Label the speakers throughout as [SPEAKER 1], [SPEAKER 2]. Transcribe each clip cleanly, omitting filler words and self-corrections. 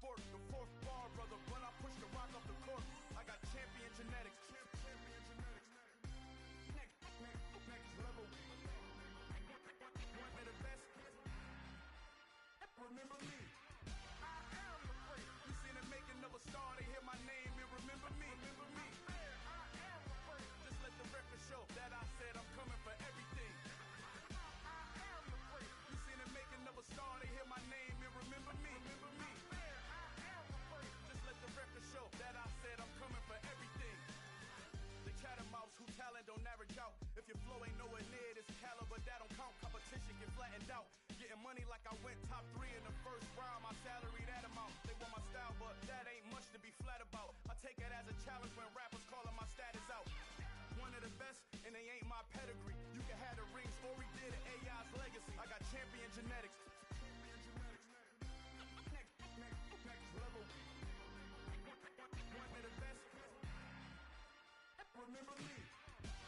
[SPEAKER 1] court. The fourth bar, brother, when I push the rock off the court. I got champion genetics. Next level. One of the best. Remember me. I am the great. You seen the making of a star, they hear my name and remember me. Remember me. I am the great. Just let the record show that I said I'm coming for everything. I am the great. You seen the making of a star, they hear my name and remember me. Remember me. I am the great. Just let the record show that I said I'm coming for everything. The chattermouths who talent don't average out. If your flow ain't nowhere near this caliber, that don't count. Competition get flattened out. Getting money like I went top 3 in the first round. My salary that amount. They want my style, but that ain't much to be flat about. I take it as a challenge when rappers calling my status out. One of the best, and they ain't my pedigree. You can have the rings, or we did it, AI's legacy. I got champion genetics. Next level. One of the best. Remember me.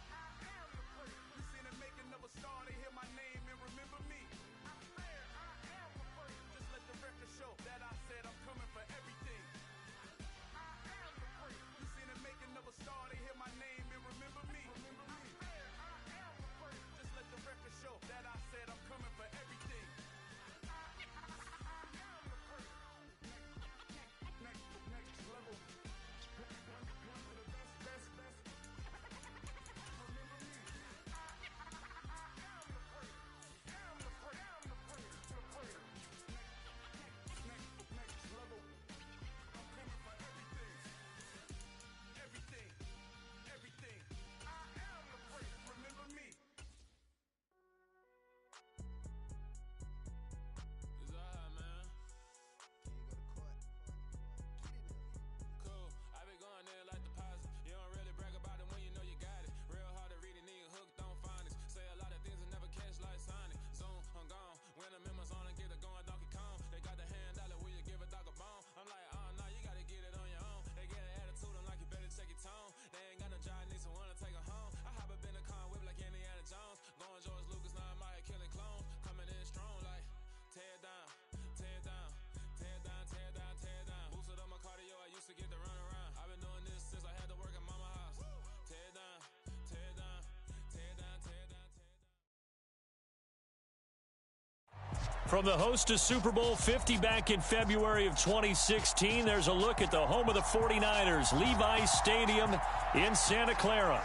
[SPEAKER 1] I am the great. You seen the making of a star, they hear my name and remember me. I am the great. Just let the record show that I said I'm coming for everything. I am the great. You seen the making of a star, they hear my name and remember me. Remember me. I am the great. Just let the record show that I said I'm coming for everything. I am the great. Next level. One of the best. Remember me. I am the great. Am the great. Next level. I'm coming for everything. Everything. I am the great. Remember me.
[SPEAKER 2] It's alright, man.
[SPEAKER 3] Can you go to court? Get it in.
[SPEAKER 2] Cool. I been going there like deposit. You don't really brag about it when you know you got it. Real hard to read it, nigga hooked on phonics. Say a lot of things and never catch like Sonic. Zoom, I'm gone. When I'm in my zone and get it going Donkey Kong. They got the hand dollar, will you give a dog a bone? I'm like, oh no, you gotta get it on your own. They get an attitude, I'm like, you better check your tone. They ain't got no job, need someone to take her home. I hop up in a car, whip like Indiana Jones. Going George Lucas, now I'm out here killing clones. Coming in strong like, tear down, tear down, tear down, tear down, tear down. Boosted up my cardio, I used to get to run around. I've been doing this since I had to work at mama house. Tear down, tear down, tear down, tear down, tear down.
[SPEAKER 4] From the host to Super Bowl 50 back in February of 2016, there's a look at the home of the 49ers, Levi's Stadium in Santa Clara.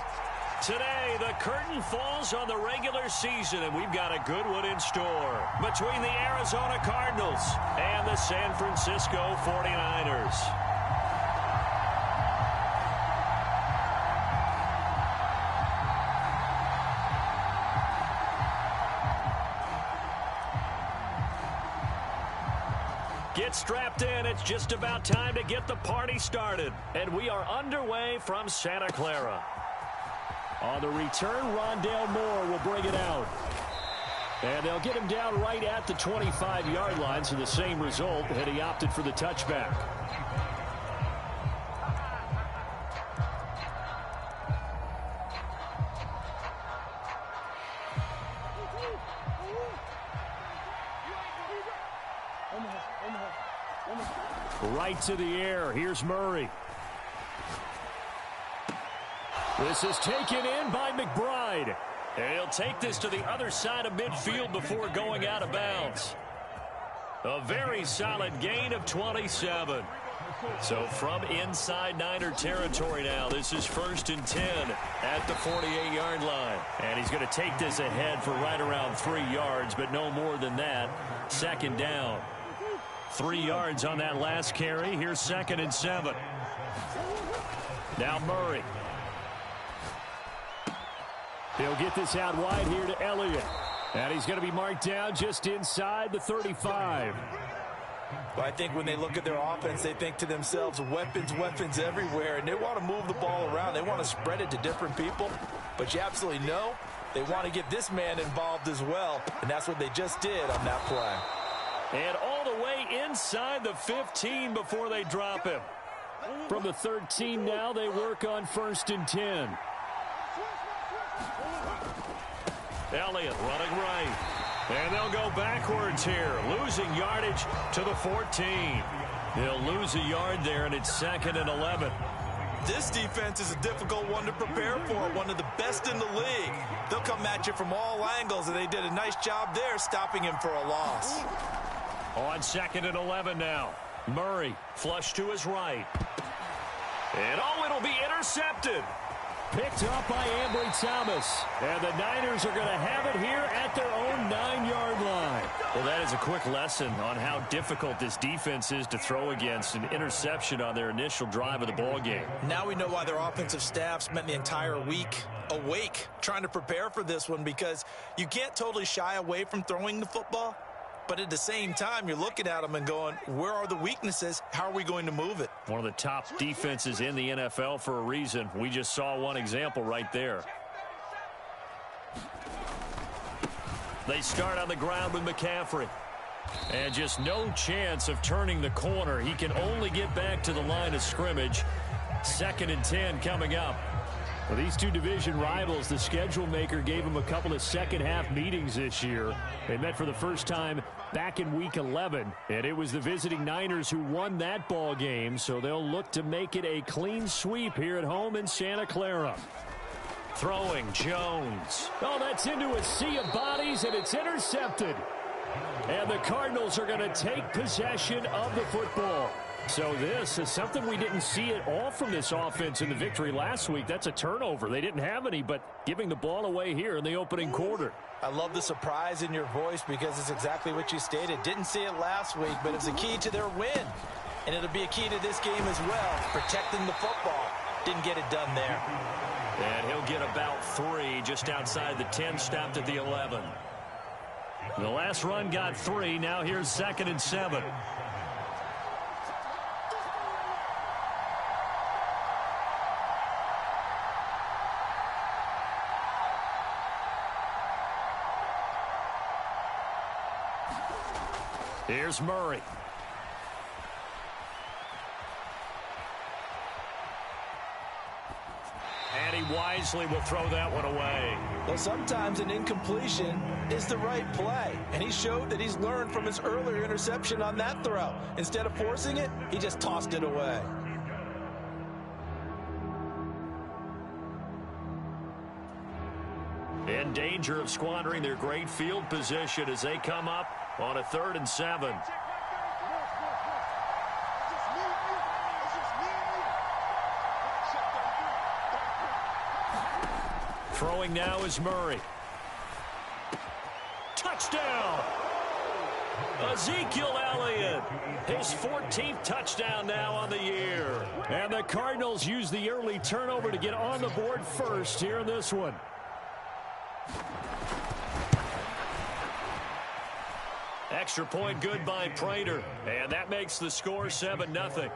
[SPEAKER 4] Today, the curtain falls on the regular season, and we've got a good one in store between the Arizona Cardinals and the San Francisco 49ers. Get strapped in. It's just about time to get the party started. And we are underway from Santa Clara. On the return, Rondale Moore will bring it out. And they'll get him down right at the 25-yard line, so the same result, and he opted for the touchback. Right to the air. Here's Murray. This is taken in by McBride. And he'll take this to the other side of midfield before going out of bounds. A very solid gain of 27. So from inside Niner territory now, this is 1st and 10 at the 48-yard line. And he's going to take this ahead for right around 3 yards, but no more than that. 2nd down. 3 yards on that last carry. Here's 2nd and 7. Now Murray. He'll get this out wide here to Elliott. And he's going to be marked down just inside the 35.
[SPEAKER 5] Well, I think when they look at their offense, they think to themselves, weapons everywhere. And they want to move the ball around. They want to spread it to different people. But you absolutely know they want to get this man involved as well. And that's what they just did on that play.
[SPEAKER 4] And all the way inside the 15 before they drop him. From the 13 now, they work on 1st and 10. Elliott running right. And they'll go backwards here, losing yardage to the 14. He'll lose a yard there, and it's 2nd and 11.
[SPEAKER 5] This defense is a difficult one to prepare for, one of the best in the league. They'll come at you from all angles, and they did a nice job there stopping him for a loss.
[SPEAKER 4] On 2nd and 11 now. Murray, flush to his right. And it'll be intercepted. Picked up by Ambry Thomas. And the Niners are going to have it here at their own 9-yard line. Well, that is a quick lesson on how difficult this defense is to throw against. An interception on their initial drive of the ball game.
[SPEAKER 5] Now we know why their offensive staff spent the entire week awake trying to prepare for this one, because you can't totally shy away from throwing the football. But at the same time, you're looking at them and going, where are the weaknesses? How are we going to move it?
[SPEAKER 4] One of the top defenses in the NFL for a reason. We just saw one example right there. They start on the ground with McCaffrey. And just no chance of turning the corner. He can only get back to the line of scrimmage. 2nd and 10 coming up. For these two division rivals, the schedule maker gave them a couple of second-half meetings this year. They met for the first time back in Week 11, and it was the visiting Niners who won that ball game, so they'll look to make it a clean sweep here at home in Santa Clara. Throwing, Jones. Oh, that's into a sea of bodies, and it's intercepted. And the Cardinals are going to take possession of the football. So this is something we didn't see at all from this offense in the victory last week. That's a turnover. They didn't have any, but giving the ball away here in the opening quarter.
[SPEAKER 5] I love the surprise in your voice, because it's exactly what you stated. Didn't see it last week, but it's a key to their win. And it'll be a key to this game as well, protecting the football. Didn't get it done there.
[SPEAKER 4] And he'll get about 3 just outside the 10, stopped at the 11. The last run got 3. Now here's 2nd and 7. Here's Murray. And he wisely will throw that one away.
[SPEAKER 5] Well, sometimes an incompletion is the right play. And he showed that he's learned from his earlier interception on that throw. Instead of forcing it, he just tossed it away.
[SPEAKER 4] In danger of squandering their great field position as they come up on a 3rd and 7. Throwing now is Murray. Touchdown! Ezekiel Elliott, his 14th touchdown now on the year. And the Cardinals use the early turnover to get on the board first here in this one. Extra point good by Prater, and that makes the score 7-0.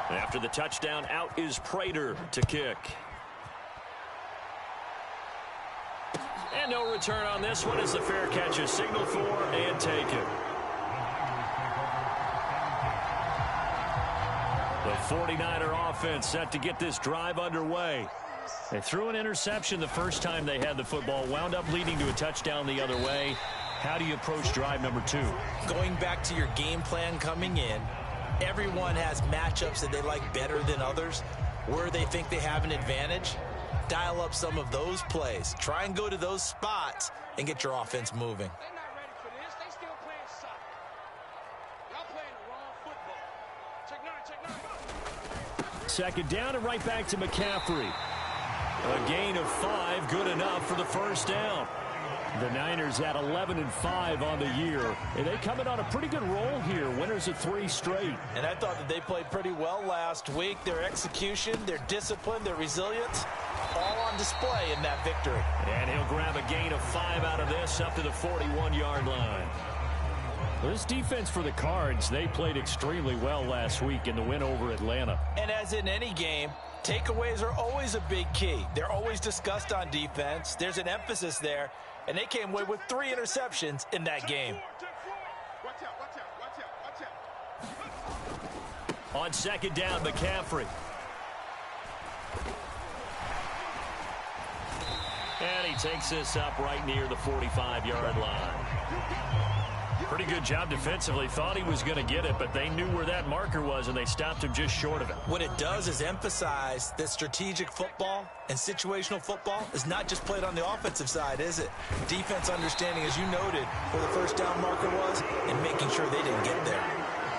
[SPEAKER 4] After the touchdown, out is Prater to kick. And no return on this one as the fair catch is signaled for and taken. The 49er offense set to get this drive underway. They threw an interception the first time they had the football, wound up leading to a touchdown the other way. How do you approach drive number 2?
[SPEAKER 5] Going back to your game plan coming in, everyone has matchups that they like better than others, where they think they have an advantage. Dial up some of those plays. Try and go to those spots and get your offense moving.
[SPEAKER 6] They're not ready for this. They still playing soccer. Y'all playing the wrong football. Check 9.
[SPEAKER 4] Second down and right back to McCaffrey. A gain of 5, good enough for the first down. The Niners at 11-5 on the year. And they come in on a pretty good roll here. Winners of 3 straight.
[SPEAKER 5] And I thought that they played pretty well last week. Their execution, their discipline, their resilience, all on display in that victory.
[SPEAKER 4] And he'll grab a gain of 5 out of this up to the 41-yard line. This defense for the Cards, they played extremely well last week in the win over Atlanta.
[SPEAKER 5] And as in any game, takeaways are always a big key. They're always discussed on defense. There's an emphasis there. And they came away with 3 interceptions in that game.
[SPEAKER 6] Watch out, watch out, watch out, watch out.
[SPEAKER 4] On second down, McCaffrey. And he takes this up right near the 45-yard line. Pretty good job defensively. Thought he was going to get it, but they knew where that marker was, and they stopped him just short of it.
[SPEAKER 5] What it does is emphasize that strategic football and situational football is not just played on the offensive side, is it? Defense understanding, as you noted, where the first down marker was and making sure they didn't get there.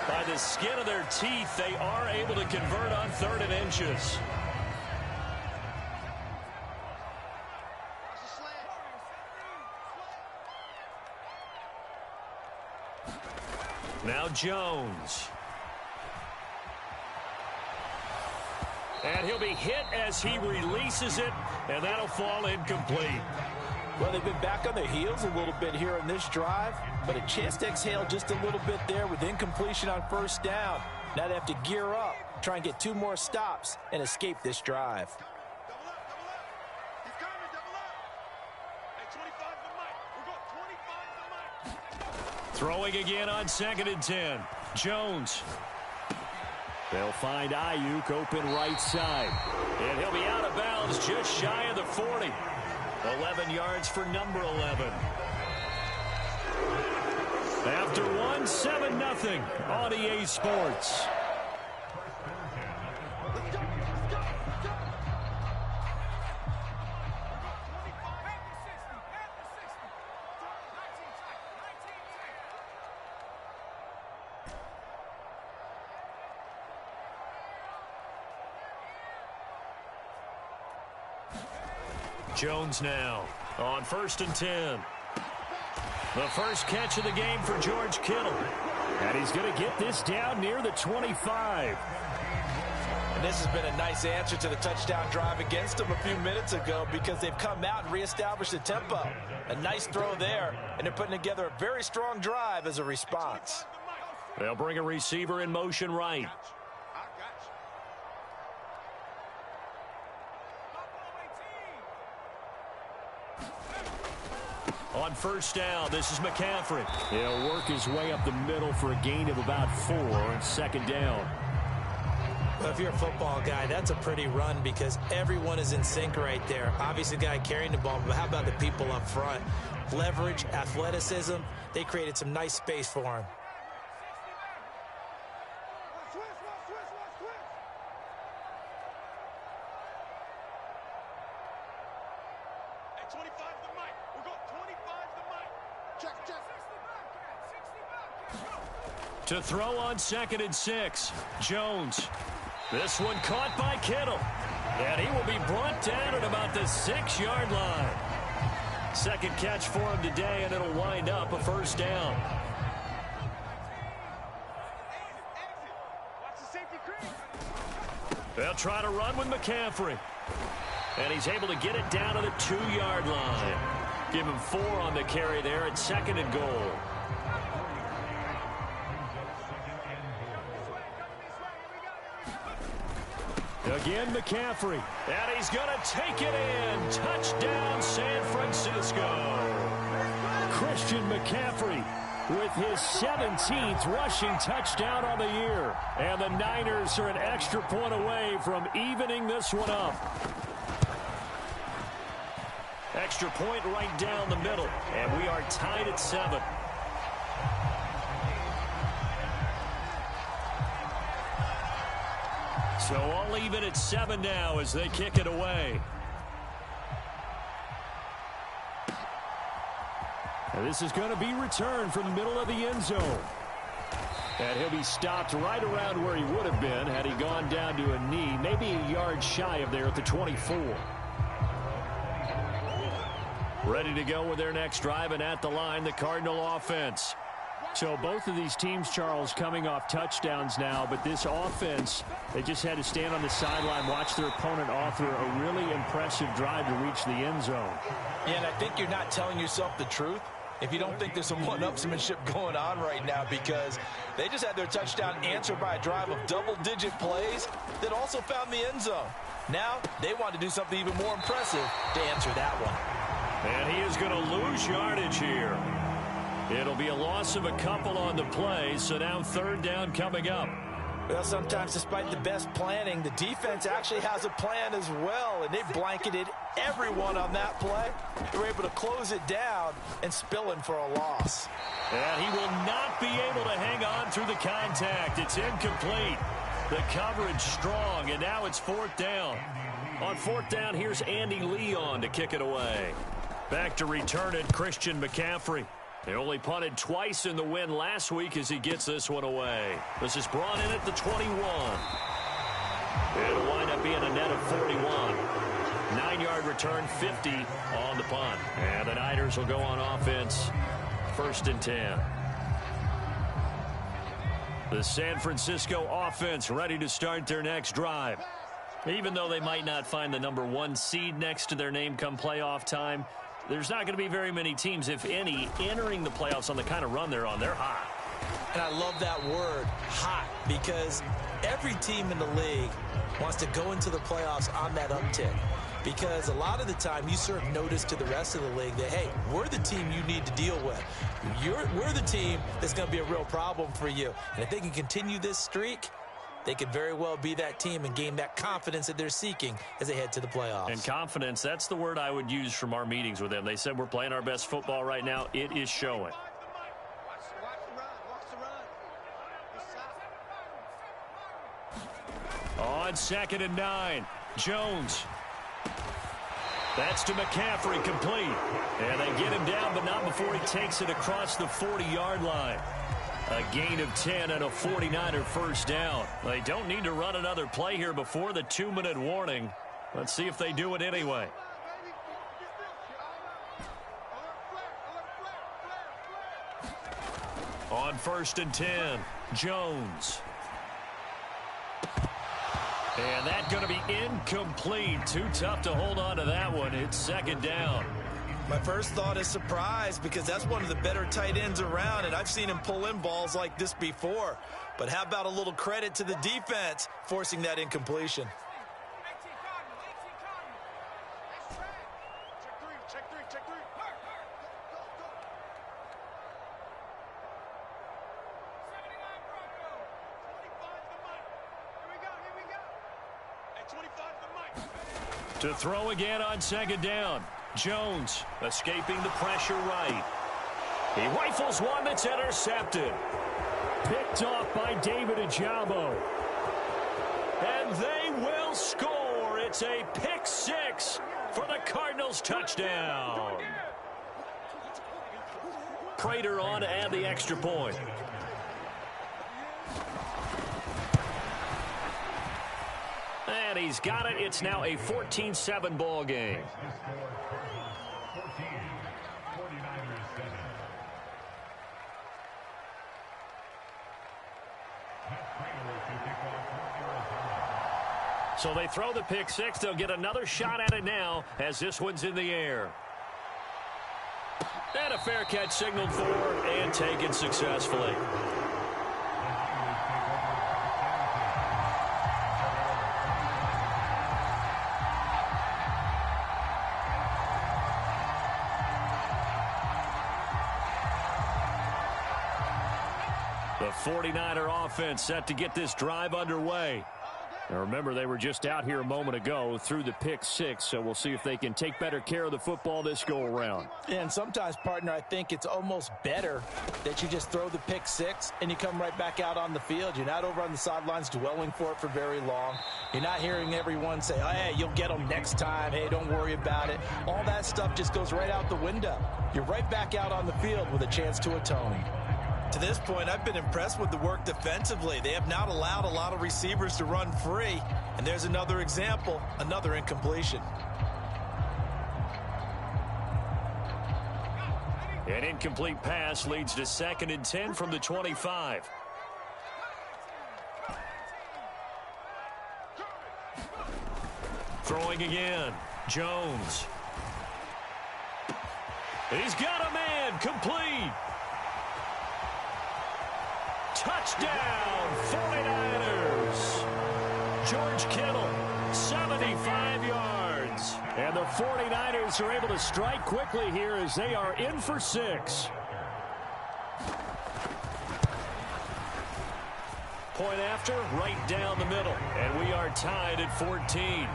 [SPEAKER 4] By the skin of their teeth, they are able to convert on 3rd and inches. Now Jones. And he'll be hit as he releases it, and that'll fall incomplete.
[SPEAKER 5] Well, they've been back on their heels a little bit here in this drive, but a chance to exhale just a little bit there with incompletion on first down. Now they have to gear up, try and get 2 more stops, and escape this drive.
[SPEAKER 4] Throwing again on 2nd and 10. Jones. They'll find Ayuk open right side. And he'll be out of bounds just shy of the 40. 11 yards for number 11. After one, 7-0 on EA Sports. Jones now on 1st and 10. The first catch of the game for George Kittle. And he's going to get this down near the 25.
[SPEAKER 5] And this has been a nice answer to the touchdown drive against them a few minutes ago because they've come out and reestablished the tempo. A nice throw there, and they're putting together a very strong drive as a response.
[SPEAKER 4] They'll bring a receiver in motion right. On first down, this is McCaffrey. He'll work his way up the middle for a gain of about 4 on 2nd down.
[SPEAKER 5] Well, if you're a football guy, that's a pretty run because everyone is in sync right there. Obviously, the guy carrying the ball, but how about the people up front? Leverage, athleticism, they created some nice space for him.
[SPEAKER 4] To throw on 2nd and 6. Jones. This one caught by Kittle. And he will be brought down at about the 6-yard line. Second catch for him today, and it'll wind up a first down. They'll try to run with McCaffrey. And he's able to get it down to the 2-yard line. Give him 4 on the carry there at 2nd and goal. Again, McCaffrey. And he's going to take it in. Touchdown, San Francisco. Christian McCaffrey with his 17th rushing touchdown on the year. And the Niners are an extra point away from evening this one up. Extra point right down the middle. And we are tied at 7. So all even at 7 now as they kick it away. And this is going to be returned from the middle of the end zone. And he'll be stopped right around where he would have been had he gone down to a knee, maybe a yard shy of there at the 24. Ready to go with their next drive, and at the line, the Cardinal offense. So both of these teams, Charles, coming off touchdowns now, but this offense, they just had to stand on the sideline, watch their opponent author a really impressive drive to reach the end zone.
[SPEAKER 5] Yeah, and I think you're not telling yourself the truth if you don't think there's some one-upsmanship going on right now, because they just had their touchdown answered by a drive of double-digit plays that also found the end zone. Now they want to do something even more impressive to answer that one.
[SPEAKER 4] And he is going to lose yardage here. It'll be a loss of a couple on the play, so now 3rd down coming up.
[SPEAKER 5] Well, sometimes despite the best planning, the defense actually has a plan as well, and they blanketed everyone on that play. They were able to close it down and spill in for a loss.
[SPEAKER 4] And he will not be able to hang on through the contact. It's incomplete. The coverage strong, and now it's 4th down. On 4th down, here's Andy Leon to kick it away. Back to return it, Christian McCaffrey. They only punted twice in the win last week as he gets this one away. This is brought in at the 21. It'll wind up being a net of 41. 9-yard return, 50 on the punt. And the Niners will go on offense, 1st and 10. The San Francisco offense ready to start their next drive. Even though they might not find the number 1 seed next to their name come playoff time, there's not going to be very many teams, if any, entering the playoffs on the kind of run they're on. They're hot.
[SPEAKER 5] And I love that word, hot, because every team in the league wants to go into the playoffs on that uptick. Because a lot of the time you serve notice to the rest of the league that, hey, we're the team you need to deal with. We're the team that's going to be a real problem for you. And if they can continue this streak, they could very well be that team and gain that confidence that they're seeking as they head to the playoffs.
[SPEAKER 4] And confidence, that's the word I would use from our meetings with them. They said we're playing our best football right now. It is showing. On 2nd and 9, Jones. That's to McCaffrey, complete. And they get him down, but not before he takes it across the 40-yard line. A gain of 10 and a 49er first down. They don't need to run another play here before the 2-minute warning. Let's see if they do it anyway. On 1st and 10, Jones. And that's going to be incomplete. Too tough to hold on to that one. It's 2nd down.
[SPEAKER 5] My first thought is surprise, because that's one of the better tight ends around, and I've seen him pull in balls like this before. But how about a little credit to the defense forcing that incompletion?
[SPEAKER 4] To throw again on 2nd down. Jones escaping the pressure right. He rifles one that's intercepted. Picked off by David Ojabo. And they will score. It's a pick 6 for the Cardinals touchdown. Prater on to add the extra point. And he's got it. It's now a 14-7 ball game. So they throw the pick 6. They'll get another shot at it now as this one's in the air. And a fair catch signaled for and taken successfully. The 49er offense set to get this drive underway. Now remember, they were just out here a moment ago through the pick 6, so we'll see if they can take better care of the football this go-around.
[SPEAKER 5] And sometimes, partner, I think it's almost better that you just throw the pick 6 and you come right back out on the field. You're not over on the sidelines dwelling for it for very long. You're not hearing everyone say, oh, hey, you'll get them next time. Hey, don't worry about it. All that stuff just goes right out the window. You're right back out on the field with a chance to atone. To this point, I've been impressed with the work defensively. They have not allowed a lot of receivers to run free. And there's another example, another incompletion.
[SPEAKER 4] An incomplete pass leads to 2nd and 10 from the 25. Throwing again, Jones. He's got a man, complete. Touchdown, 49ers. George Kittle, 75 yards. And the 49ers are able to strike quickly here as they are in for 6. point after, right down the middle. And we are tied at 14.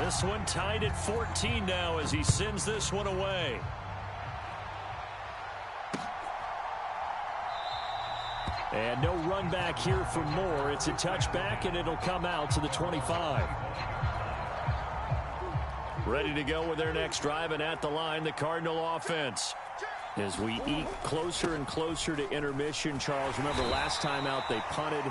[SPEAKER 4] This one tied at 14 now as he sends this one away. And no run back here for Moore. It's a touchback, and it'll come out to the 25. Ready to go with their next drive, and at the line, the Cardinal offense. As we eke closer and closer to intermission, Charles, remember last time out they punted.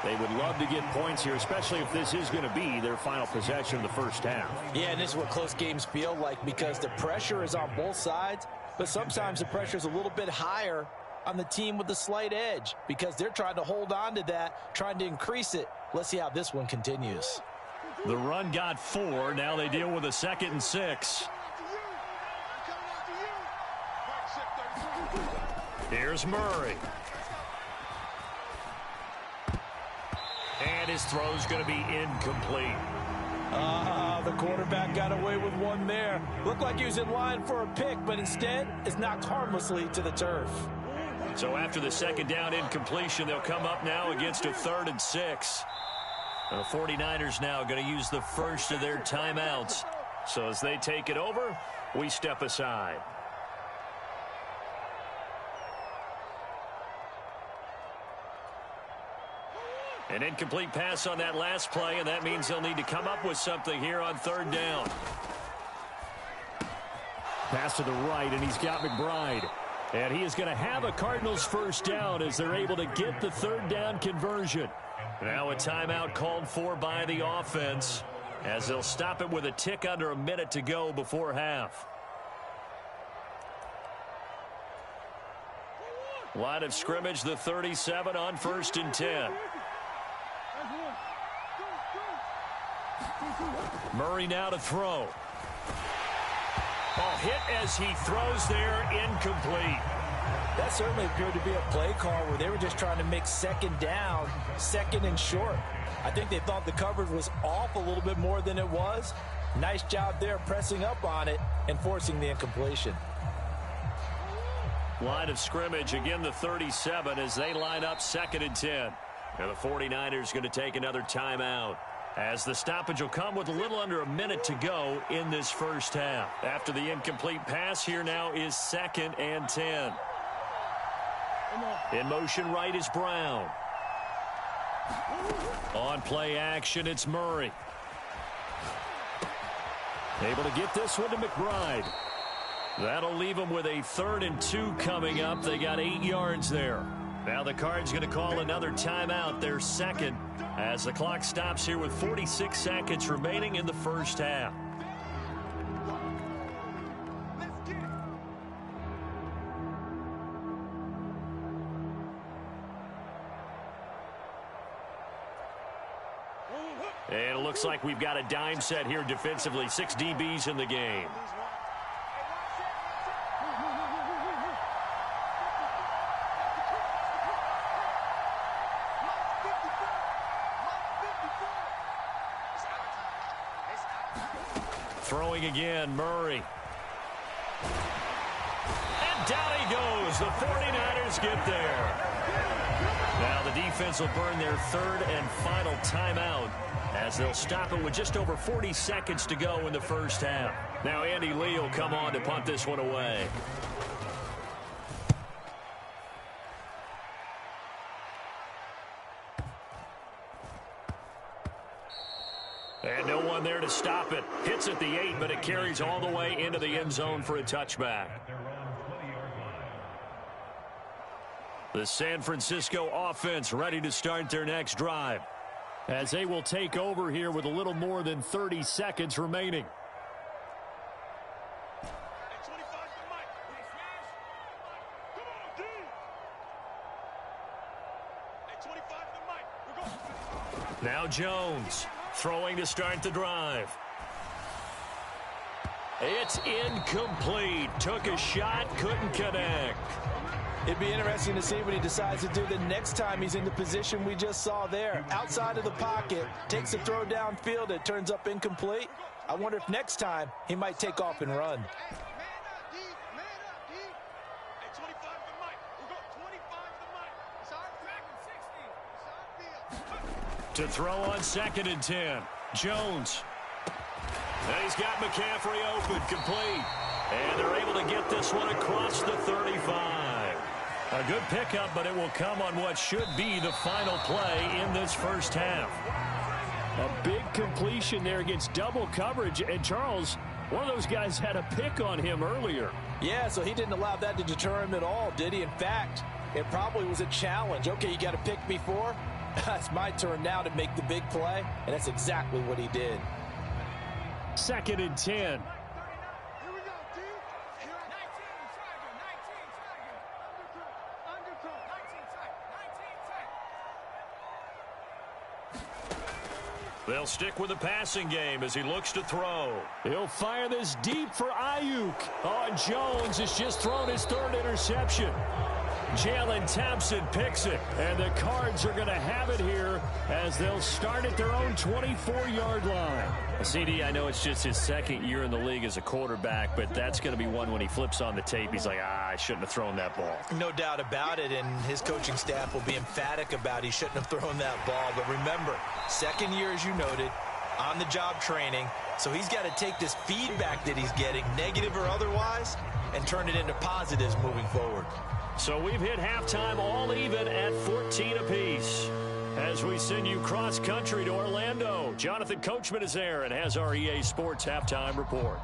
[SPEAKER 4] They would love to get points here, especially if this is going to be their final possession of the first half.
[SPEAKER 5] Yeah, and this is what close games feel like because the pressure is on both sides, but sometimes the pressure is a little bit higher on the team with the slight edge because they're trying to hold on to that, trying to increase it. Let's see how this one continues.
[SPEAKER 4] The run got 4. Now they deal with a 2nd and 6. Here's Murray. And his throw's going to be incomplete.
[SPEAKER 5] The quarterback got away with one there. Looked like he was in line for a pick, but instead it's knocked harmlessly to the turf.
[SPEAKER 4] So after the 2nd down incompletion, they'll come up now against a 3rd and 6. The 49ers now going to use the first of their timeouts. So as they take it over, we step aside. An incomplete pass on that last play, and that means they'll need to come up with something here on 3rd down. Pass to the right, and he's got McBride. And he is going to have a Cardinals first down as they're able to get the 3rd down conversion. Now a timeout called for by the offense as they'll stop it with a tick under a minute to go before half. Line of scrimmage, the 37 on 1st and 10. Murray now to throw. Ball hit as he throws there, incomplete.
[SPEAKER 5] That certainly appeared to be a play call where they were just trying to make 2nd down, 2nd and short. I think they thought the coverage was off a little bit more than it was. Nice job there pressing up on it and forcing the incompletion.
[SPEAKER 4] Line of scrimmage, again the 37 as they line up 2nd and 10. And the 49ers going to take another timeout as the stoppage will come with a little under a minute to go in this first half. After the incomplete pass, here now is 2nd and 10. In motion right is Brown. On play action, it's Murray. Able to get this one to McBride. That'll leave them with a 3rd and 2 coming up. They got 8 yards there. Now the Cards going to call another timeout, their 2nd, as the clock stops here with 46 seconds remaining in the first half. And it looks like we've got a dime set here defensively. 6 DBs in the game. Throwing again, Murray. And down he goes. The 49ers get there. Now the defense will burn their 3rd and final timeout as they'll stop it with just over 40 seconds to go in the first half. Now Andy Lee will come on to punt this one away. And no one there to stop it. Hits at the 8, but it carries all the way into the end zone for a touchback. The San Francisco offense ready to start their next drive as they will take over here with a little more than 30 seconds remaining. Now Jones throwing to start the drive. It's incomplete. Took a shot, couldn't connect.
[SPEAKER 5] It'd be interesting to see what he decides to do the next time he's in the position we just saw there. Outside of the pocket, takes a throw downfield, it turns up incomplete. I wonder if next time he might take off and run.
[SPEAKER 4] To throw on 2nd and 10. Jones. And he's got McCaffrey open, complete. And they're able to get this one across the 35. A good pickup, but it will come on what should be the final play in this first half.
[SPEAKER 7] A big completion there against double coverage. And Charles, one of those guys had a pick on him earlier.
[SPEAKER 5] Yeah, so he didn't allow that to deter him at all, did he? In fact, it probably was a challenge. Okay, you got to pick me 4. It's my turn now to make the big play, and that's exactly what he did.
[SPEAKER 7] 2nd and 10.
[SPEAKER 4] They'll stick with the passing game as he looks to throw.
[SPEAKER 7] He'll fire this deep for Ayuk. Oh, and Jones has just thrown his 3rd interception. Jalen Thompson picks it, and the Cards are going to have it here as they'll start at their own 24-yard line.
[SPEAKER 4] CD, I know it's just his 2nd year in the league as a quarterback, but that's going to be one when he flips on the tape. He's like, I shouldn't have thrown that ball.
[SPEAKER 5] No doubt about it, and his coaching staff will be emphatic about he shouldn't have thrown that ball. But remember, 2nd year, as you noted, on-the-job training, so he's got to take this feedback that he's getting, negative or otherwise, and turn it into positives moving forward.
[SPEAKER 4] So we've hit halftime all even at 14 apiece. As we send you cross-country to Orlando, Jonathan Coachman is there and has our EA Sports halftime report.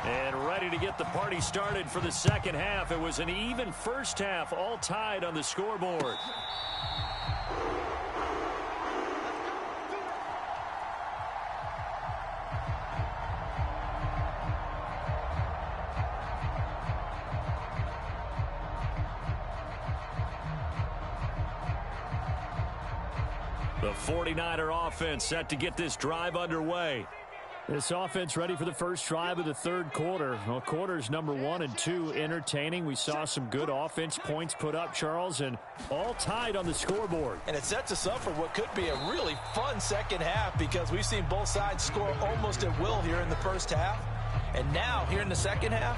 [SPEAKER 4] And ready to get the party started for the second half. It was an even first half, all tied on the scoreboard. The 49er offense set to get this drive underway.
[SPEAKER 7] This offense ready for the first drive of the 3rd quarter. Well, quarters number 1 and 2 entertaining. We saw some good offense points put up, Charles, and all tied on the scoreboard.
[SPEAKER 5] And it sets us up for what could be a really fun second half because we've seen both sides score almost at will here in the first half. And now, here in the second half,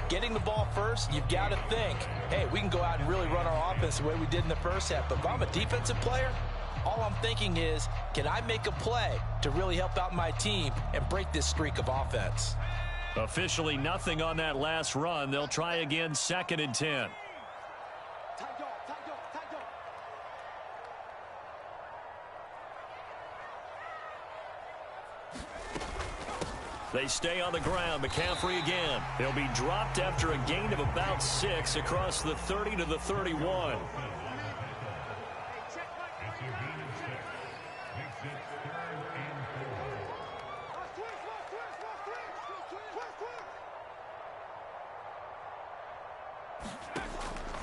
[SPEAKER 5] getting the ball first, you've got to think, hey, we can go out and really run our offense the way we did in the first half. But if I'm a defensive player, all I'm thinking is, can I make a play to really help out my team and break this streak of offense?
[SPEAKER 4] Officially nothing on that last run. They'll try again 2nd and 10. They stay on the ground. McCaffrey again. He'll be dropped after a gain of about 6 across the 30 to the 31.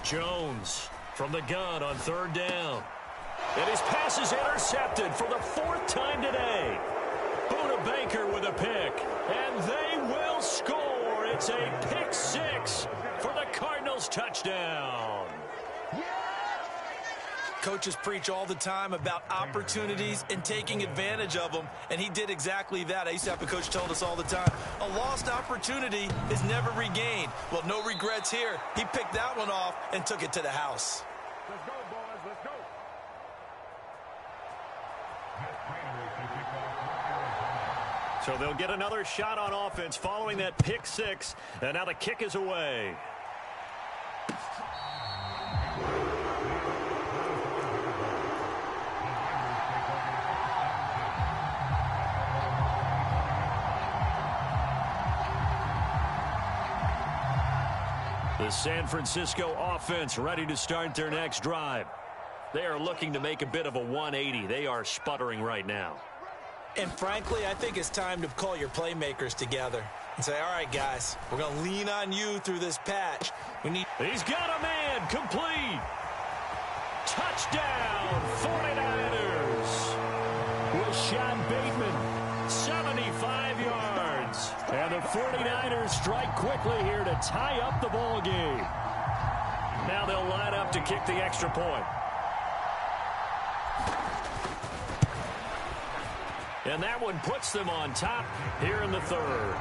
[SPEAKER 4] Jones from the gun on 3rd down. And his pass is intercepted for the 4th time today. Buda Baker with a pick. And they will score. It's a pick 6 for the Cardinals touchdown.
[SPEAKER 5] Coaches preach all the time about opportunities and taking advantage of them, and he did exactly that. I used to have a coach tell us all the time, a lost opportunity is never regained. Well, no regrets here. He picked that one off and took it to the house.
[SPEAKER 1] Let's go, boys. Let's go.
[SPEAKER 4] So they'll get another shot on offense following that pick 6, and now the kick is away. The San Francisco offense ready to start their next drive. They are looking to make a bit of a 180. They are sputtering right now.
[SPEAKER 5] And frankly, I think it's time to call your playmakers together and say, all right, guys, we're going to lean on you through this patch.
[SPEAKER 4] He's got a man, complete. Touchdown, 49ers.
[SPEAKER 7] Rashad Bateman,
[SPEAKER 4] 75 yards.
[SPEAKER 7] and the 49ers strike quickly here to tie up the ball game.
[SPEAKER 4] Now they'll line up to kick the extra point. And that one puts them on top here in the 3rd.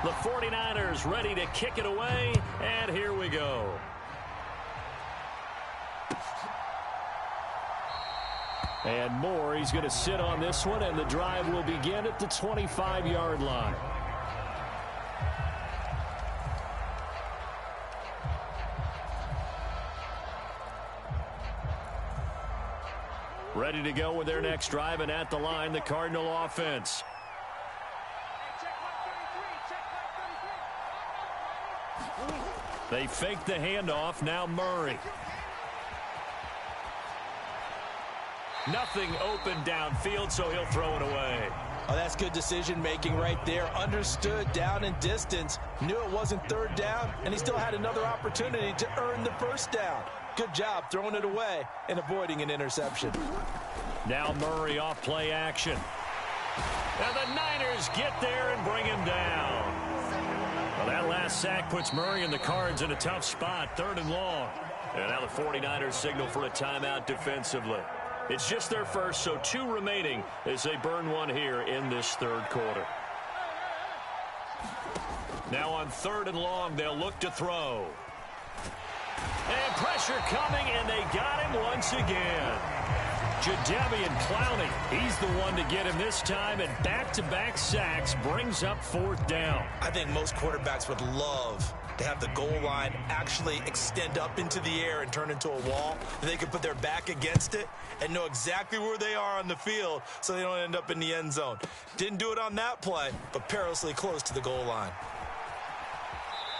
[SPEAKER 4] The 49ers ready to kick it away, and here we go. And Moore, he's going to sit on this one, and the drive will begin at the 25-yard line. Ready to go with their next drive, and at the line, the Cardinal offense. They fake the handoff. Now Murray. Nothing open downfield, so he'll throw it away.
[SPEAKER 5] Oh, that's good decision-making right there. Understood down and distance. Knew it wasn't third down, and he still had another opportunity to earn the first down. Good job throwing it away and avoiding an interception.
[SPEAKER 4] Now Murray off play action. And the Niners get there and bring him down. Well, that last sack puts Murray and the Cards in a tough spot, 3rd and long. And now the 49ers signal for a timeout defensively. It's just their first, so 2 remaining as they burn one here in this 3rd quarter. Now on 3rd and long, they'll look to throw. And pressure coming, and they got him once again. Jadeveon Clowney, he's the one to get him this time, and back-to-back sacks brings up 4th down.
[SPEAKER 5] I think most quarterbacks would love to have the goal line actually extend up into the air and turn into a wall. They could put their back against it and know exactly where they are on the field so they don't end up in the end zone. Didn't do it on that play, but perilously close to the goal line.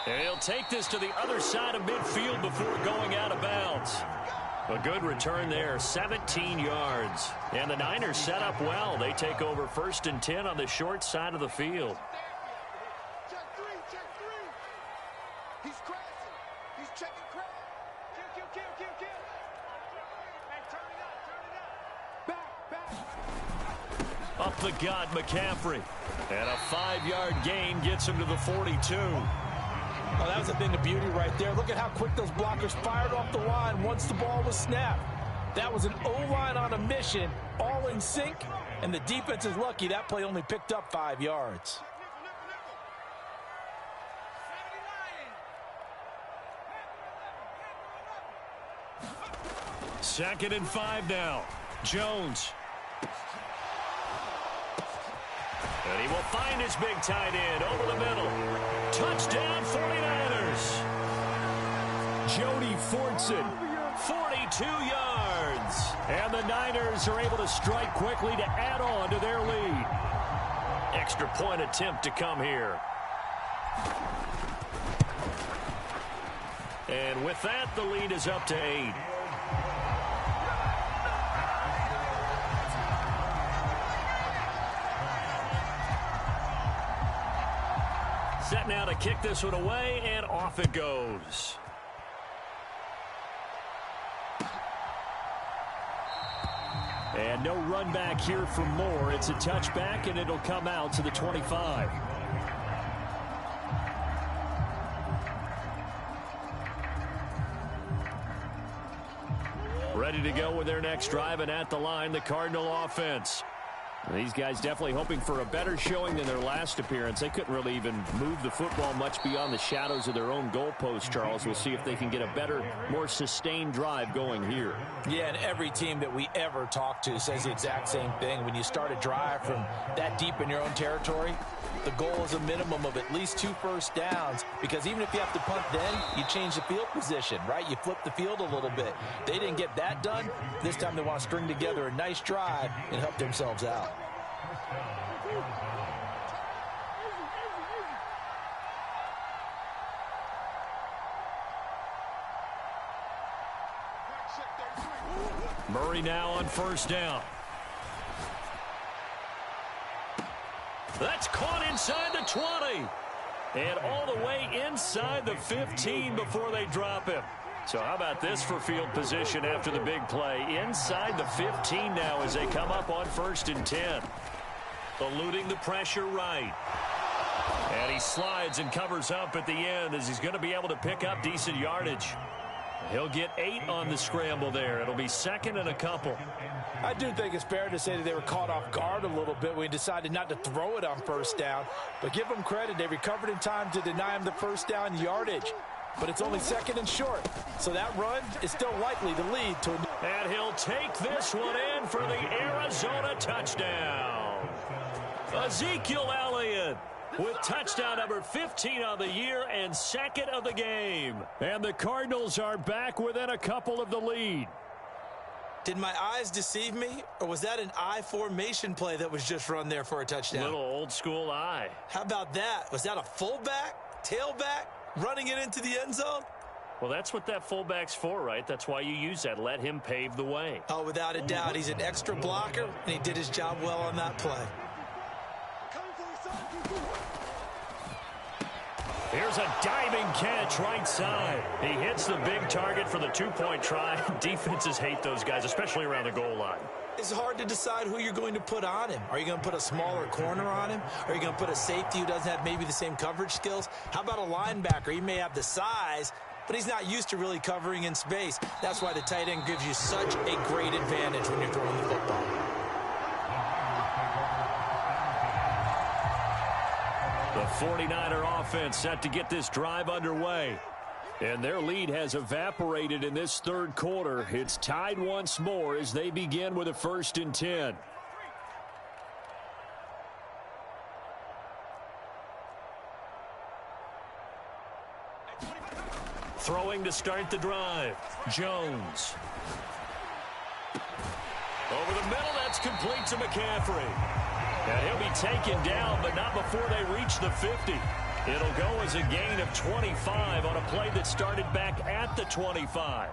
[SPEAKER 4] And he'll take this to the other side of midfield before going out of bounds. A good return there, 17 yards. And the Niners set up well. They take over 1st and 10 on the short side of the field.
[SPEAKER 3] Check three. He's crashing. He's checking crash. Kill. Hey, turn it up. Back.
[SPEAKER 4] Up the gut, McCaffrey. And a 5-yard gain gets him to the 42.
[SPEAKER 5] Oh, that was a thing of beauty right there. Look at how quick those blockers fired off the line once the ball was snapped. That was an O-line on a mission, all in sync, and the defense is lucky that play only picked up 5 yards.
[SPEAKER 4] Second and 5 now. Jones. And he will find his big tight end over the middle. Touchdown, 49ers. Jody Fortson, 42 yards. And the Niners are able to strike quickly to add on to their lead. Extra point attempt to come here. And with that, the lead is up to 8. Set now to kick this one away, and off it goes. And no run back here for Moore. It's a touchback, and it'll come out to the 25. Ready to go with their next drive, and at the line, the Cardinal offense. These guys definitely hoping for a better showing than their last appearance. They couldn't really even move the football much beyond the shadows of their own goalpost, Charles. We'll see if they can get a better, more sustained drive going here.
[SPEAKER 5] Yeah, and every team that we ever talk to says the exact same thing. When you start a drive from that deep in your own territory, the goal is a minimum of at least 2 first downs, because even if you have to punt then, you change the field position, right? You flip the field a little bit. They didn't get that done. This time they want to string together a nice drive and help themselves out.
[SPEAKER 4] Murray now on first down. That's caught inside the 20. And all the way inside the 15 before they drop him. So how about this for field position after the big play? Inside the 15 now as they come up on 1st and 10. Eluding the pressure right. And he slides and covers up at the end as he's going to be able to pick up decent yardage.
[SPEAKER 7] He'll get 8 on the scramble there. It'll be second and a couple.
[SPEAKER 5] I do think it's fair to say that they were caught off guard a little bit when he decided not to throw it on first down. But give them credit. They recovered in time to deny him the first down yardage. But it's only second and short. So that run is still likely to lead to a...
[SPEAKER 7] And he'll take this one in for the Arizona touchdown. Ezekiel Elliott with touchdown number 15 on the year and second of the game. And the Cardinals are back within a couple of the lead.
[SPEAKER 5] Did my eyes deceive me, or was that an I formation play that was just run there for a touchdown?
[SPEAKER 7] Little old school eye.
[SPEAKER 5] How about that? Was that a fullback, tailback, running it into the end zone?
[SPEAKER 7] Well, that's what that fullback's for, right? That's why you use that. Let him pave the way.
[SPEAKER 5] Oh, without a doubt. He's an extra blocker, and he did his job well on that play.
[SPEAKER 7] Here's a diving catch right side. He hits the big target for the 2-point try. Defenses hate those guys, especially around the goal line.
[SPEAKER 5] It's hard to decide who you're going to put on him. Are you going to put a smaller corner on him? Are you going to put a safety who doesn't have maybe the same coverage skills? How about a linebacker? He may have the size, but he's not used to really covering in space. That's why the tight end gives you such a great advantage when you're throwing the football.
[SPEAKER 7] The 49er offense set to get this drive underway. And their lead has evaporated in this third quarter. It's tied once more as they begin with a 1st and 10. Throwing to start the drive. Jones. Over the middle, that's complete to McCaffrey. And he'll be taken down, but not before they reach the 50. It'll go as a gain of 25 on a play that started back at the 25.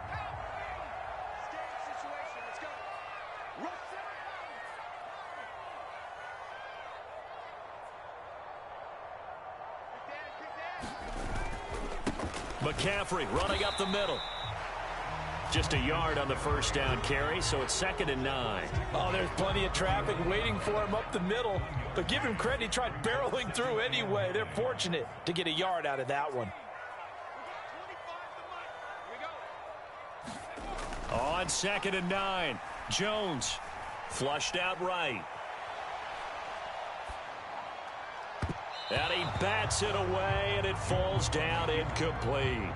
[SPEAKER 7] McCaffrey running up the middle. Just a yard on the first down carry, so it's 2nd and 9.
[SPEAKER 5] Oh, there's plenty of traffic waiting for him up the middle. But give him credit, he tried barreling through anyway. They're fortunate to get a yard out of that one.
[SPEAKER 7] On 2nd and 9, Jones flushed out right. And he bats it away, and it falls down incomplete.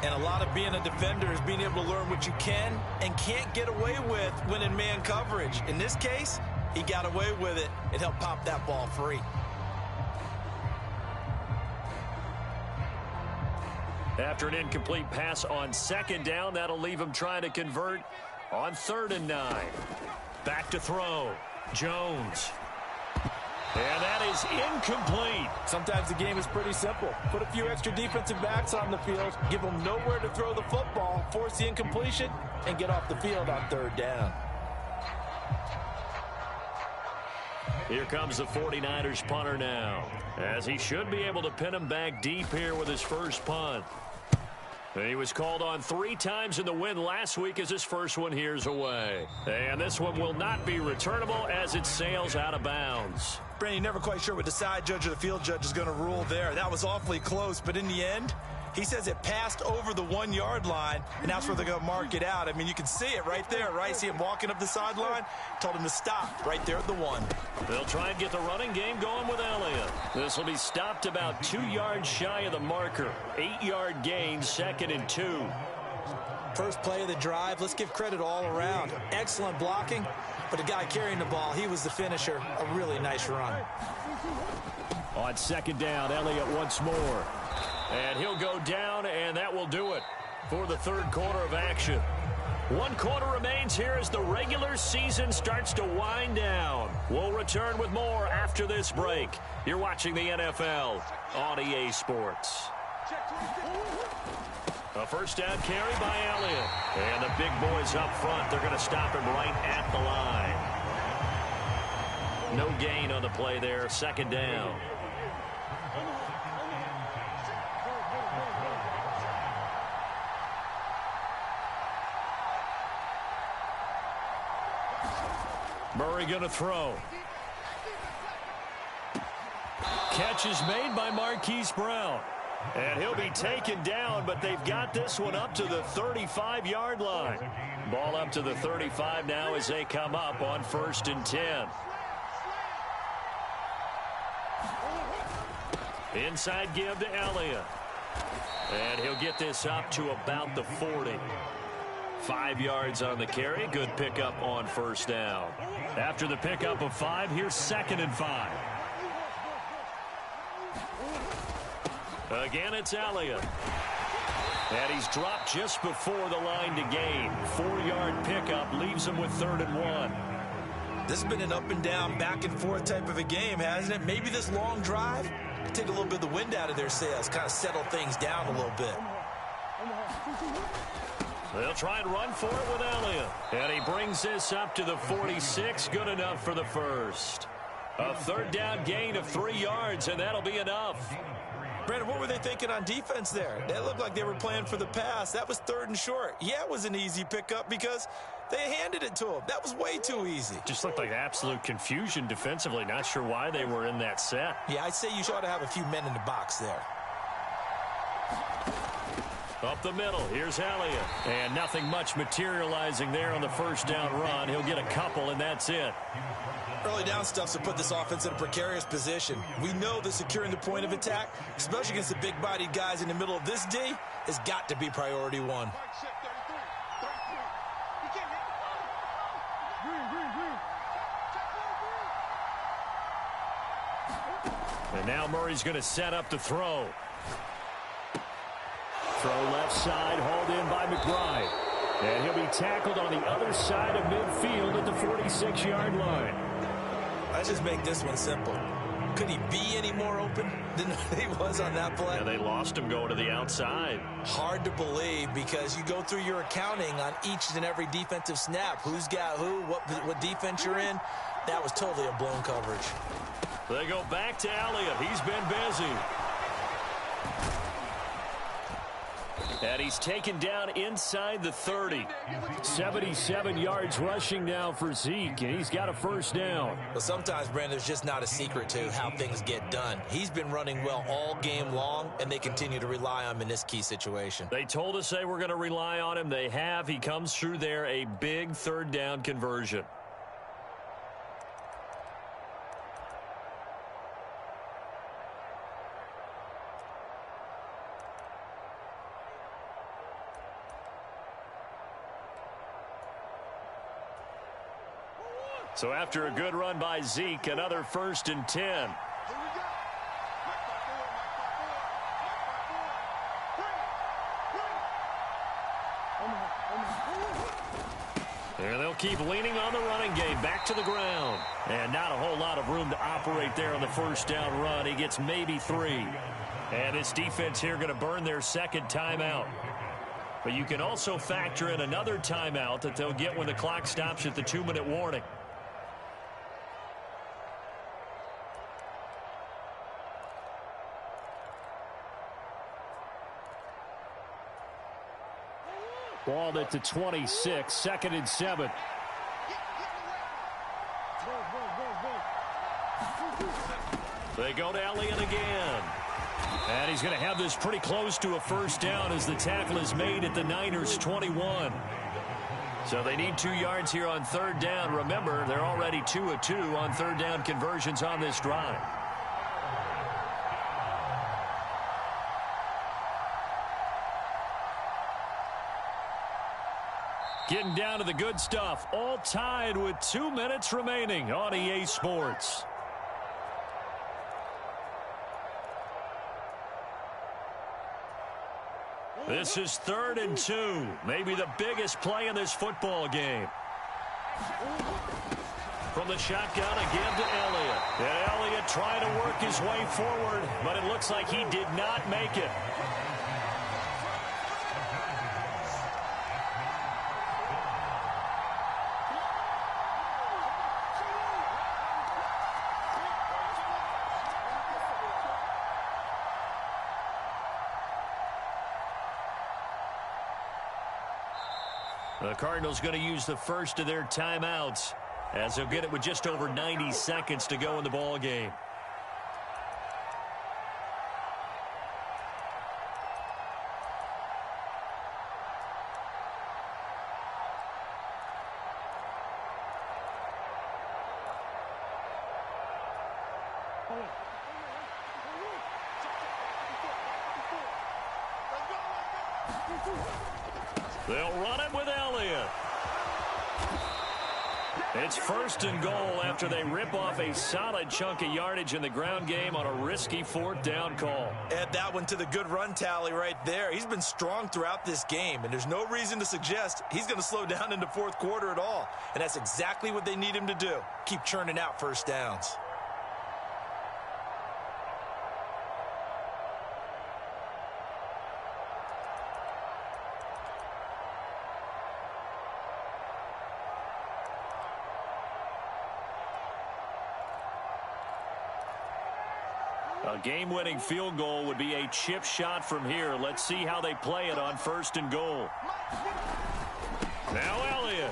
[SPEAKER 5] And a lot of being a defender is being able to learn what you can and can't get away with when in man coverage. In this case, he got away with it and helped pop that ball free.
[SPEAKER 7] After an incomplete pass on 2nd down, that'll leave him trying to convert on 3rd and 9. Back to throw. Jones. And that is incomplete.
[SPEAKER 5] Sometimes the game is pretty simple. Put a few extra defensive backs on the field, give them nowhere to throw the football, force the incompletion, and get off the field on 3rd down.
[SPEAKER 7] Here comes the 49ers punter now, as he should be able to pin him back deep here with his first punt. He was called on 3 times in the win last week as his first one here's away. And this one will not be returnable as it sails out of bounds.
[SPEAKER 5] Brandon, never quite sure what the side judge or the field judge is going to rule there. That was awfully close, but in the end, he says it passed over the 1-yard line, and that's where they're going to mark it out. I mean, you can see it right there, right? See him walking up the sideline? Told him to stop right there at the 1.
[SPEAKER 7] They'll try and get the running game going with Elliott. This will be stopped about 2 yards shy of the marker. 8-yard gain, 2nd and 2.
[SPEAKER 5] First play of the drive. Let's give credit all around. Excellent blocking, but the guy carrying the ball, he was the finisher. A really nice run.
[SPEAKER 7] On 2nd down, Elliott once more. And he'll go down, and that will do it for the third quarter of action. 1 quarter remains here as the regular season starts to wind down. We'll return with more after this break. You're watching the NFL on EA Sports. A first down carry by Elliott. And the big boys up front, they're going to stop him right at the line. No gain on the play there, 2nd down. Murray going to throw. Catch is made by Marquise Brown. And he'll be taken down, but they've got this one up to the 35-yard line. Ball up to the 35 now as they come up on 1st and 10. Inside give to Elliott. And he'll get this up to about the 40. 5 yards on the carry. Good pickup on 1st down. After the pickup of 5, here's 2nd and 5. Again, it's Elliott. And he's dropped just before the line to gain. 4-yard pickup leaves him with 3rd and 1.
[SPEAKER 5] This has been an up and down, back and forth type of a game, hasn't it? Maybe this long drive take a little bit of the wind out of their sails, kind of settle things down a little bit.
[SPEAKER 7] They'll try and run for it with Elliott. And he brings this up to the 46. Good enough for the first. A 3rd down gain of 3 yards, and that'll be enough.
[SPEAKER 5] Brandon, what were they thinking on defense there? They looked like they were playing for the pass. That was 3rd and short. Yeah, it was an easy pickup because they handed it to him. That was way too easy.
[SPEAKER 7] Just looked like absolute confusion defensively. Not sure why they were in that set.
[SPEAKER 5] Yeah, I'd say you ought to have a few men in the box there.
[SPEAKER 7] Up the middle, here's Elliott. And nothing much materializing there on the 1st down run. He'll get a couple, and that's it.
[SPEAKER 5] Early down stuff's to put this offense in a precarious position. We know that securing the point of attack, especially against the big-bodied guys in the middle of this D, has got to be priority 1.
[SPEAKER 7] And now Murray's going to set up the throw. Throw left side, hauled in by McBride. And he'll be tackled on the other side of midfield at the 46-yard line.
[SPEAKER 5] Let's just make this one simple. Could he be any more open than he was on that play?
[SPEAKER 7] Yeah, they lost him going to the outside.
[SPEAKER 5] Hard to believe because you go through your accounting on each and every defensive snap. Who's got who, what defense you're in. That was totally a blown coverage.
[SPEAKER 7] They go back to Elliott. He's been busy. And he's taken down inside the 30. 77 yards rushing now for Zeke, and he's got a 1st down.
[SPEAKER 5] Well, sometimes, Brandon, there's just not a secret to how things get done. He's been running well all game long, and they continue to rely on him in this key situation.
[SPEAKER 7] They told us they were going to rely on him. They have. He comes through there, a big 3rd down conversion. So after a good run by Zeke, another 1st and 10. And they'll keep leaning on the running game back to the ground. And not a whole lot of room to operate there on the 1st down run. He gets maybe 3. And this defense here going to burn their 2nd timeout. But you can also factor in another timeout that they'll get when the clock stops at the 2-minute warning. Ball at the 26, 2nd and 7. They go to Elliott again. And he's going to have this pretty close to a 1st down as the tackle is made at the Niners' 21. So they need 2 yards here on 3rd down. Remember, they're already 2 of 2 on 3rd down conversions on this drive. Getting down to the good stuff. All tied with 2 minutes remaining on EA Sports. This is 3rd and 2. Maybe the biggest play in this football game. From the shotgun again to Elliott. And Elliott trying to work his way forward, but it looks like he did not make it. The Cardinals going to use the first of their timeouts as they'll get it with just over 90 seconds to go in the ball game.
[SPEAKER 4] They'll run it with Elliott. It's 1st and goal after they rip off a solid chunk of yardage in the ground game on a risky 4th down call.
[SPEAKER 5] Add that one to the good run tally right there. He's been strong throughout this game, and there's no reason to suggest he's going to slow down in the 4th quarter at all. And that's exactly what they need him to do. Keep churning out first downs.
[SPEAKER 4] A game-winning field goal would be a chip shot from here. Let's see how they play it on 1st and goal. Now Elliott.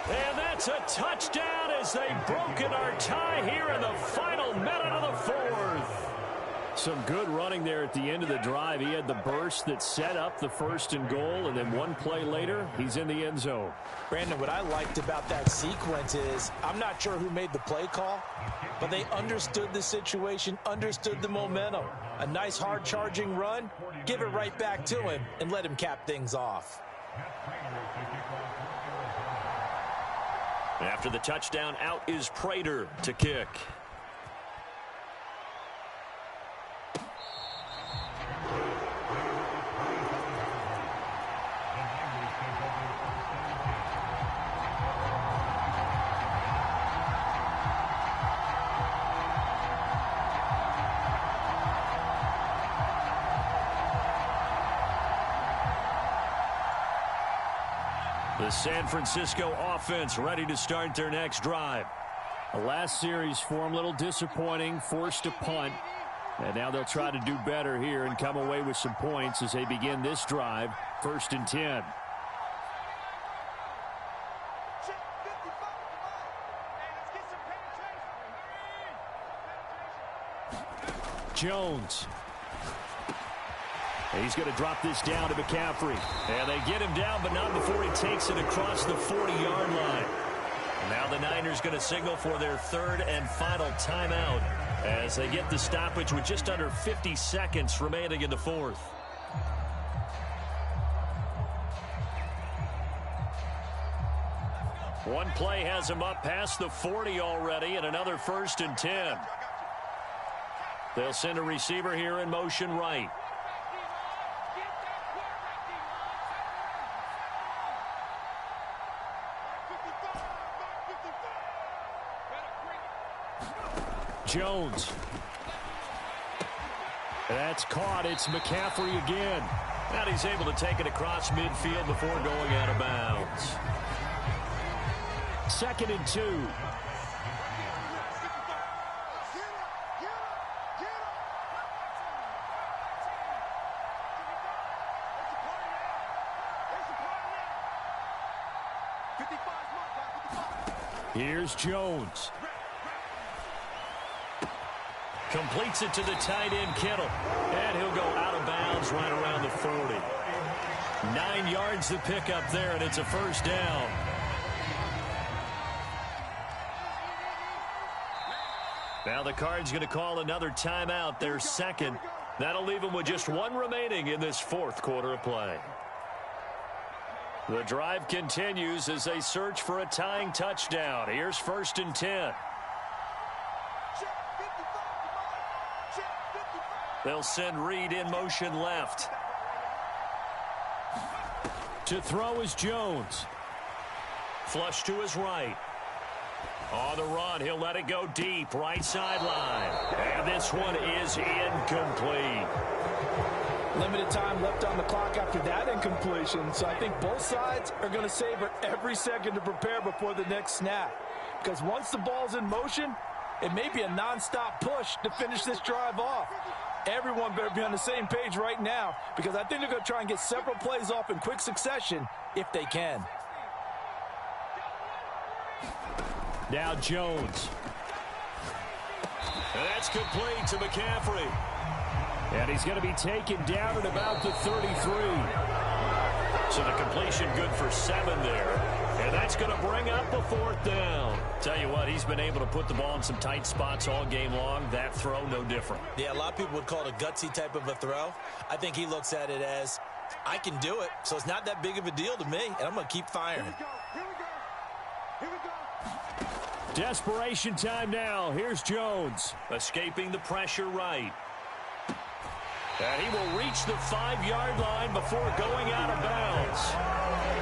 [SPEAKER 4] And that's a touchdown as they've broken our tie here in the final minute of the 4th. Some good running there at the end of the drive. He had the burst that set up the 1st and goal, and then one play later, he's in the end zone.
[SPEAKER 5] Brandon, what I liked about that sequence is I'm not sure who made the play call, but they understood the situation, understood the momentum. A nice hard-charging run, give it right back to him, and let him cap things off.
[SPEAKER 4] After the touchdown, out is Prater to kick. The San Francisco offense ready to start their next drive.
[SPEAKER 7] The last series for them, a little disappointing, forced a punt. And now they'll try to do better here and come away with some points as they begin this drive, 1st and 10. Jones. He's going to drop this down to McCaffrey. And they get him down, but not before he takes it across the 40-yard line. Now the Niners going to signal for their 3rd and final timeout as they get the stoppage with just under 50 seconds remaining in the 4th. One play has him up past the 40 already, and another 1st and 10. They'll send a receiver here in motion right. Jones. That's caught. It's McCaffrey again. And he's able to take it across midfield before going out of bounds. 2nd and 2. Here's Jones. Completes it to the tight end, Kittle. And he'll go out of bounds right around the 40. 9 yards to pick up there, and it's a 1st down. Now the Cards going to call another timeout, their 2nd. That'll leave them with just 1 remaining in this 4th quarter of play. The drive continues as they search for a tying touchdown. Here's 1st and 10. They'll send Reed in motion left. To throw is Jones. Flush to his right. On the run, he'll let it go deep, right sideline. And this one is incomplete.
[SPEAKER 5] Limited time left on the clock after that incompletion, so I think both sides are going to savor every second to prepare before the next snap. Because once the ball's in motion, it may be a nonstop push to finish this drive off. Everyone better be on the same page right now, because I think they're going to try and get several plays off in quick succession if they can.
[SPEAKER 7] Now Jones.
[SPEAKER 4] That's complete to McCaffrey.
[SPEAKER 7] And he's going to be taken down at about the 33.
[SPEAKER 4] So the completion good for 7 there.
[SPEAKER 7] And that's going to bring up a 4th down. Tell you what, he's been able to put the ball in some tight spots all game long. That throw, no different.
[SPEAKER 5] Yeah, a lot of people would call it a gutsy type of a throw. I think he looks at it as, I can do it, so it's not that big of a deal to me, and I'm going to keep firing.
[SPEAKER 7] Desperation time now. Here's Jones. Escaping the pressure right. And he will reach the 5-yard line before going out of bounds.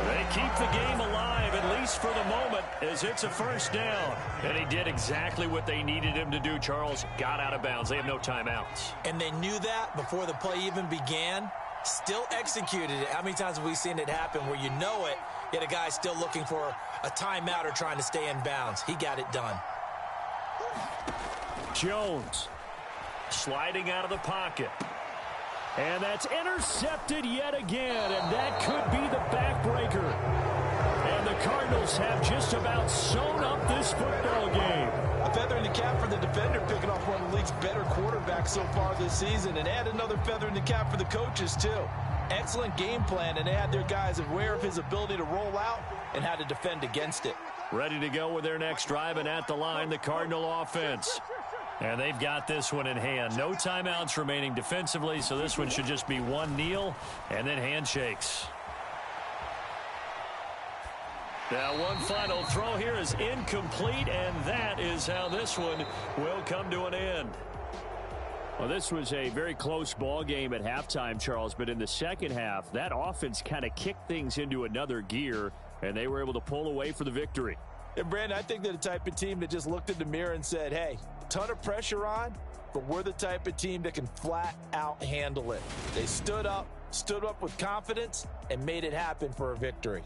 [SPEAKER 7] They keep the game alive, at least for the moment, as it's a 1st down. And he did exactly what they needed him to do, Charles. Got out of bounds. They have no timeouts.
[SPEAKER 5] And they knew that before the play even began. Still executed it. How many times have we seen it happen where you know it, yet a guy's still looking for a timeout or trying to stay in bounds? He got it done.
[SPEAKER 7] Jones sliding out of the pocket. And that's intercepted yet again, and that could be the backbreaker. And the Cardinals have just about sewn up this football game.
[SPEAKER 5] A feather in the cap for the defender, picking off one of the league's better quarterbacks so far this season, and add another feather in the cap for the coaches, too. Excellent game plan, and they had their guys aware of his ability to roll out and how to defend against it.
[SPEAKER 7] Ready to go with their next drive, and at the line, the Cardinal offense. And they've got this one in hand. No timeouts remaining defensively, so this one should just be one kneel and then handshakes. Now one final throw here is incomplete, and that is how this one will come to an end. Well, this was a very close ball game at halftime, Charles, but in the second half, that offense kind of kicked things into another gear, and they were able to pull away for the victory.
[SPEAKER 5] And, Brandon, I think they're the type of team that just looked in the mirror and said, hey, ton of pressure on, but we're the type of team that can flat out handle it. They stood up with confidence, and made it happen for a victory.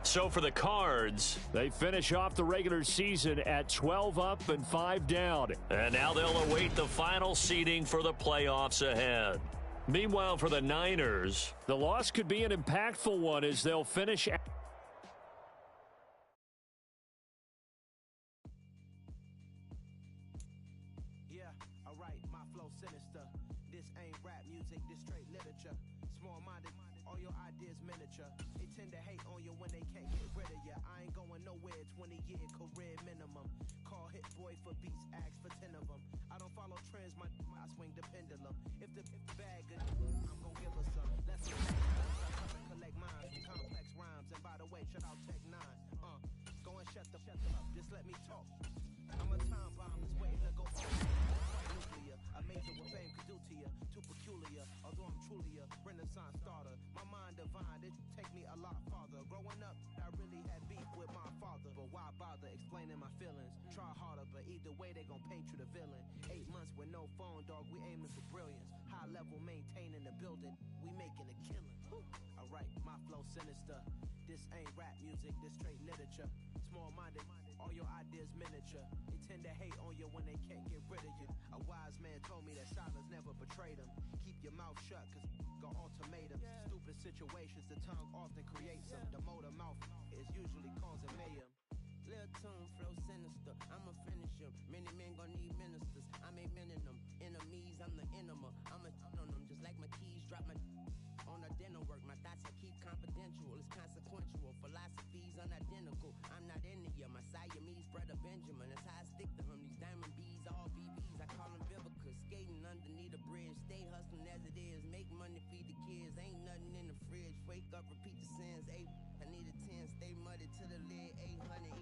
[SPEAKER 7] So for the Cards, they finish off the regular season at 12 up and 5 down. And now they'll await the final seeding for the playoffs ahead. Meanwhile, for the Niners, the loss could be an impactful one as they'll finish.
[SPEAKER 3] Yeah, alright, my flow sinister. This ain't rap music, this straight literature. Small-minded, all your ideas miniature. They tend to hate on you when they can't get rid of you. I ain't going nowhere, 20-year career minimum. Call Hit Boy for beats, ask for 10 of them. I don't follow trends, I swing the pendulum. If the bag good, I'm gonna give her some. Let's collect mine from complex rhymes. And by the way, shout out Tech 9. Go and shut the up, just let me talk. I'm a time bomb that's waiting to go off. Nuclear, amazing what fame could do to you. Too peculiar, although I'm truly a Renaissance starter. My mind divine, it take me a lot farther. Growing up, I really had beef with my father. But why bother explaining my feelings? Try harder, but either way they gon' paint you the villain. 8 months with no phone, dog, we aiming for brilliance. High level maintaining the building, we making a killing. Alright, my flow sinister. This ain't rap music, this straight literature. Small-minded, all your ideas miniature. They tend to hate on you when they can't get rid of you. A wise man told me that silence never betrayed him. Keep your mouth shut, cause got ultimatums. Stupid situations, the tongue often creates them. The motor mouth is usually causing mayhem.
[SPEAKER 8] Lil' tune, flow sinister, I'ma finish him. Many men gon' need ministers, I'm a men in them. Enemies, I'm the enema. I'ma on them just like my keys, drop my on a dinner work. My thoughts I keep confidential, it's consequential. Philosophies unidentical, I'm not into ya. My Siamese brother Benjamin, that's how I stick to him. These diamond bees, all BBs, I call them Vivica. Skating underneath a bridge, stay hustling as it is. Make money, feed the kids, ain't nothing in the fridge. Wake up, repeat the sins, I need a 10, stay muddy to the lid, 800